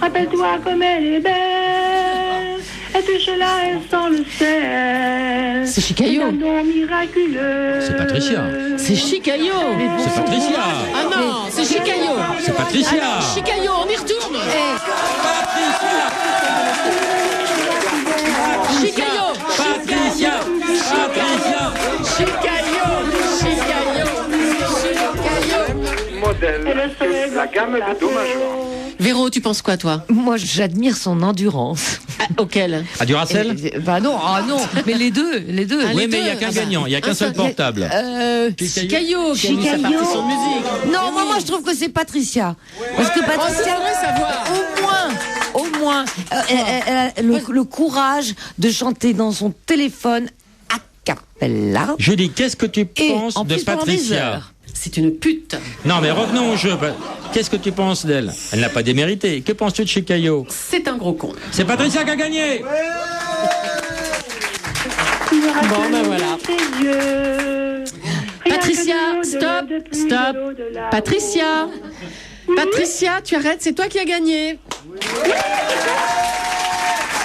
Rappelle-toi comme elle est belle. Elle touche là, elle sent le sel. C'est Chicayo. Un don miraculeux. C'est Patricia. C'est Chicayo. C'est Patricia. Ah non, c'est Chicayo. C'est Patricia. Alors, Chicayo, on y retourne. Chicayo. Patricia. Patricia. Chicayo. Chicayo. Modèle que la gamme de Do majeur. Véro, tu penses quoi, toi? Moi, j'admire son endurance. Auquel? À Duracell? Bah non, non, mais les deux. Ah, Oui, les mais il n'y a deux. qu'un Ah bah. gagnant. Il n'y a qu'un seul portable. Chicayo qui a mis sa partie sur musique. Non, moi je trouve que c'est Patricia. Parce que Patricia, savoir. au moins, elle a le courage de chanter dans son téléphone a cappella. Julie, qu'est-ce que tu Et penses en de plus pendant des Patricia? heures. C'est une pute. Non, mais revenons au jeu. Qu'est-ce que tu penses d'elle? Elle n'a pas démérité. Que penses-tu de Chicayo? C'est un gros con. C'est Patricia qui a gagné. Bon, ben voilà. Patricia, stop. Patricia. Patricia, tu arrêtes, c'est toi qui as gagné.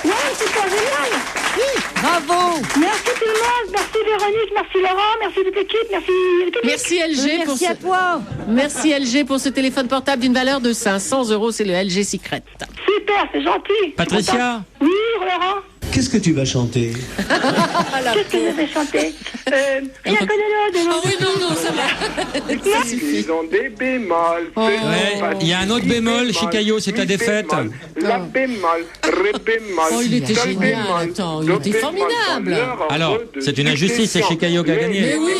Ouais, c'est pas génial. Oui. Bravo. Merci tout le monde. Merci Véronique, merci Laurent, merci toute l'équipe, merci le public. Merci LG pour Merci à toi. Merci LG pour ce téléphone portable d'une valeur de 500 €. C'est le LG Secret. Super, c'est gentil. Patricia. Oui, Laurent. Qu'est-ce que tu vas chanter? Qu'est-ce que je vais chanter? Rien que de l'eau, de l'eau. Oh oui, non, ça va. Ça suffit. Ils ont des bémols. Ouais, il y a un autre bémol, Chicayo, c'est ta défaite. La bémol, ré bémol. Oh, il était sol génial. bémol, Attends, il do était bémol formidable. dans leur Alors, ordre de c'est une injustice, c'est Chicayo qui a gagné. Mais oui.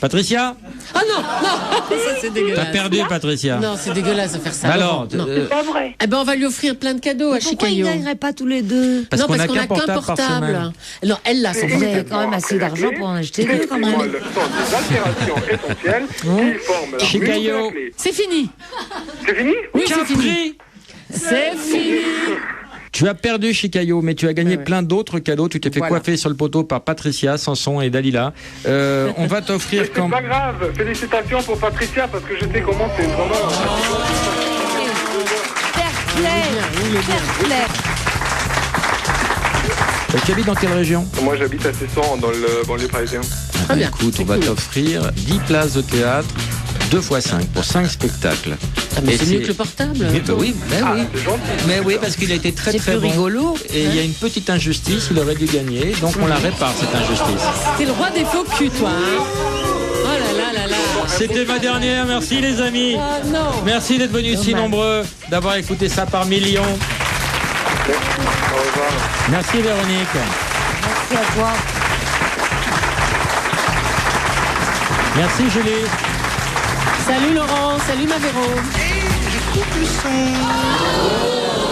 Patricia, Ah non, ça c'est dégueulasse. t'as perdu, Patricia. Non, c'est dégueulasse de faire ça. Alors, non. C'est pas vrai. Eh ben, on va lui offrir plein de cadeaux à Pourquoi ils Chicayo. gagneraient pas tous les deux? parce non, qu'on parce a qu'on qu'un a qu'un portable par semaine. portable. Non, elle l'a son Vous portable. avez quand même assez d'argent pour en acheter deux quand même. sont des altérations essentielles qui forment la Chicayo. musique de la clé. C'est fini. C'est fini? Oui, c'est fini. Capri. C'est fini. Tu as perdu Chicayo, mais tu as gagné Ouais. plein d'autres cadeaux. Tu t'es fait Voilà. coiffer sur le poteau par Patricia, Sanson et Dalila. On va t'offrir C'est pas grave. Félicitations pour Patricia parce que je sais comment c'est vraiment. Tu habites dans quelle région? Moi j'habite à Cesson dans le banlieue parisien. Ah bah, écoute, on va t'offrir 10 places de théâtre, 2 x 5 pour 5 spectacles. Ah, mais Et c'est mieux que le portable. Oui, bah oui, bah oui. C'est gentil. Mais oui, parce qu'il a été très C'est très plus bon. rigolo. Et il y a une petite injustice, il aurait dû gagner, donc on la répare cette injustice. T'es le roi des faux culs, toi. Hein. Oh là là là là. C'était ma dernière, merci les amis. Oh non. Merci d'être venus si nombreux, d'avoir écouté ça par millions. Au revoir. Merci Véronique. Merci à toi. Merci Julie. Salut Laurent, salut Mavéro. Et je coupe le son.